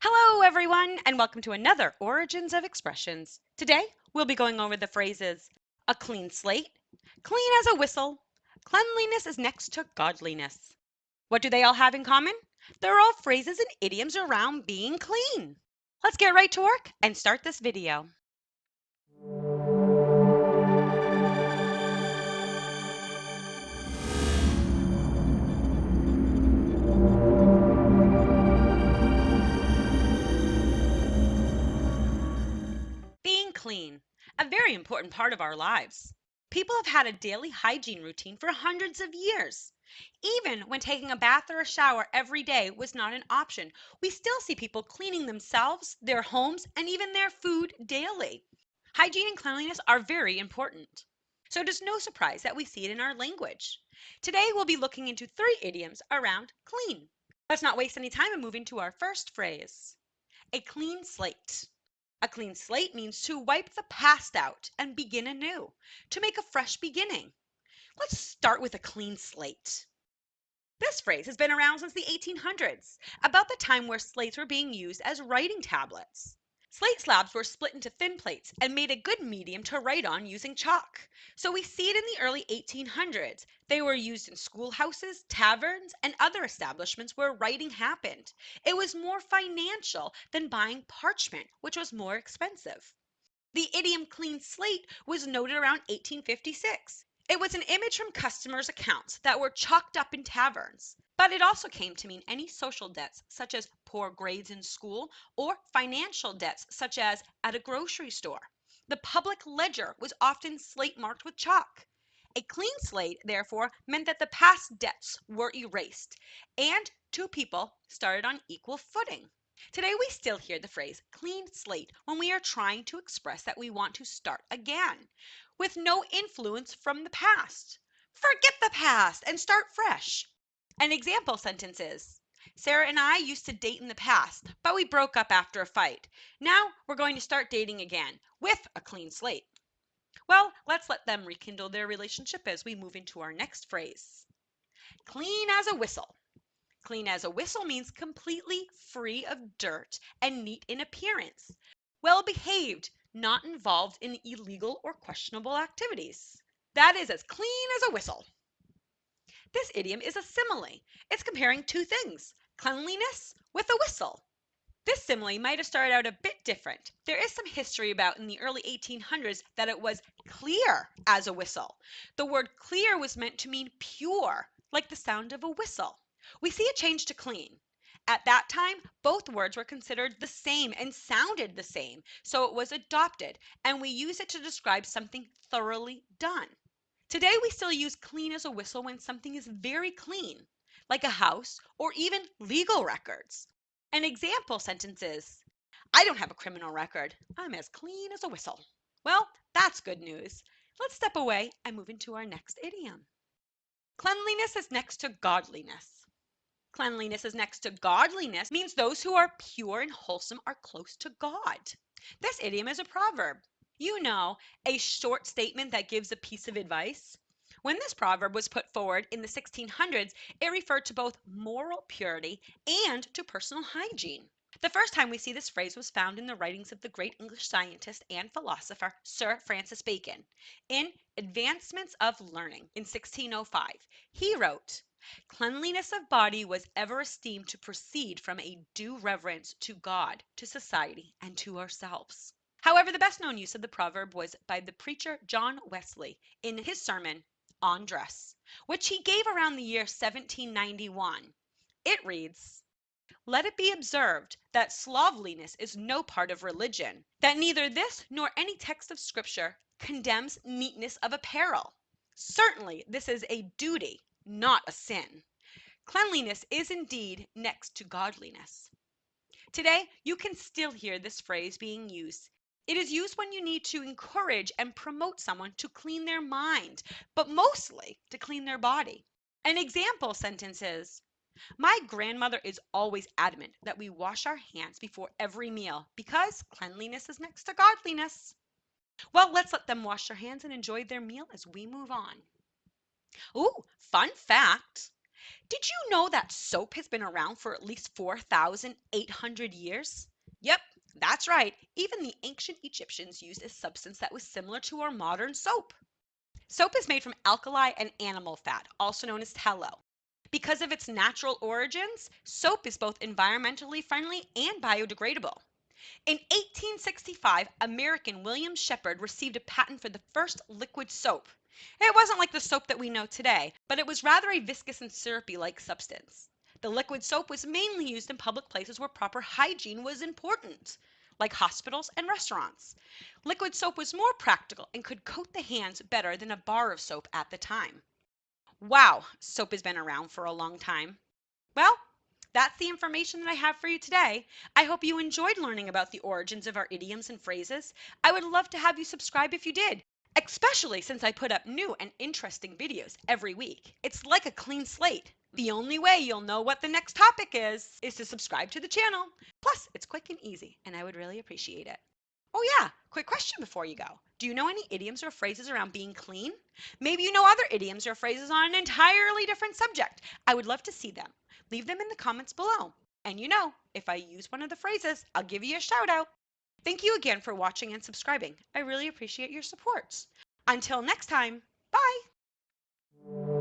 Hello, everyone, and welcome to another Origins of Expressions. Today, we'll be going over the phrases a clean slate, clean as a whistle, cleanliness is next to godliness. What do they all have in common? They're all phrases and idioms around being clean. Let's get right to work and start this video. Being clean, a very important part of our lives. People have had a daily hygiene routine for hundreds of years. Even when taking a bath or a shower every day was not an option, we still see people cleaning themselves, their homes, and even their food daily. Hygiene and cleanliness are very important. So it is no surprise that we see it in our language. Today we'll be looking into 3 idioms around clean. Let's not waste any time and move into our first phrase. A clean slate. A clean slate means to wipe the past out and begin anew, to make a fresh beginning. Let's start with a clean slate. This phrase has been around since the 1800s, about the time where slates were being used as writing tablets. Slate slabs were split into thin plates and made a good medium to write on using chalk. So we see it in the early 1800s. They were used in schoolhouses, taverns, and other establishments where writing happened. It was more financial than buying parchment, which was more expensive. The idiom clean slate was noted around 1856. It was an image from customers' accounts that were chalked up in taverns. But it also came to mean any social debts, such as poor grades in school, or financial debts, such as at a grocery store. The public ledger was often slate marked with chalk. A clean slate, therefore, meant that the past debts were erased and two people started on equal footing. Today, we still hear the phrase clean slate when we are trying to express that we want to start again with no influence from the past. Forget the past and start fresh. An example sentence is Sarah and I used to date in the past, but we broke up after a fight. Now we're going to start dating again with a clean slate. Well, let's let them rekindle their relationship as we move into our next phrase. Clean as a whistle. Clean as a whistle means completely free of dirt and neat in appearance. Well behaved, not involved in illegal or questionable activities. That is as clean as a whistle. This idiom is a simile. It's comparing two things, cleanliness with a whistle. This simile might have started out a bit different. There is some history about in the early 1800s that it was clear as a whistle. The word clear was meant to mean pure, like the sound of a whistle. We see a change to clean. At that time, both words were considered the same and sounded the same, so it was adopted, and we use it to describe something thoroughly done. Today, we still use clean as a whistle when something is very clean, like a house or even legal records. An example sentence is, I don't have a criminal record. I'm as clean as a whistle. Well, that's good news. Let's step away and move into our next idiom. Cleanliness is next to godliness. Cleanliness is next to godliness means those who are pure and wholesome are close to God. This idiom is a proverb. You know, a short statement that gives a piece of advice. When this proverb was put forward in the 1600s, it referred to both moral purity and to personal hygiene. The first time we see this phrase was found in the writings of the great English scientist and philosopher Sir Francis Bacon. In Advancements of Learning in 1605, he wrote, Cleanliness of body was ever esteemed to proceed from a due reverence to God, to society, and to ourselves. However, the best known use of the proverb was by the preacher John Wesley in his sermon on dress, which he gave around the year 1791. It reads, Let it be observed that slovenliness is no part of religion, that neither this nor any text of Scripture condemns neatness of apparel. Certainly, this is a duty, not a sin. Cleanliness is indeed next to godliness. Today, you can still hear this phrase being used. It is used when you need to encourage and promote someone to clean their mind, but mostly to clean their body. An example sentence is, My grandmother is always adamant that we wash our hands before every meal because cleanliness is next to godliness. Well, let's let them wash their hands and enjoy their meal as we move on. Ooh, fun fact. Did you know that soap has been around for at least 4,800 years? Yep, that's right. Even the ancient Egyptians used a substance that was similar to our modern soap. Soap is made from alkali and animal fat, also known as tallow. Because of its natural origins, soap is both environmentally friendly and biodegradable. In 1865, American William Shepard received a patent for the first liquid soap. It wasn't like the soap that we know today, but it was rather a viscous and syrupy-like substance. The liquid soap was mainly used in public places where proper hygiene was important, like hospitals and restaurants. Liquid soap was more practical and could coat the hands better than a bar of soap at the time. Wow, soap has been around for a long time. Well, that's the information that I have for you today. I hope you enjoyed learning about the origins of our idioms and phrases. I would love to have you subscribe if you did, especially since I put up new and interesting videos every week. It's like a clean slate. The only way you'll know what the next topic is to subscribe to the channel. Plus, it's quick and easy, and I would really appreciate it. Oh yeah, quick question before you go. Do you know any idioms or phrases around being clean? Maybe you know other idioms or phrases on an entirely different subject. I would love to see them. Leave them in the comments below. And if I use one of the phrases, I'll give you a shout out. Thank you again for watching and subscribing. I really appreciate your support. Until next time, bye.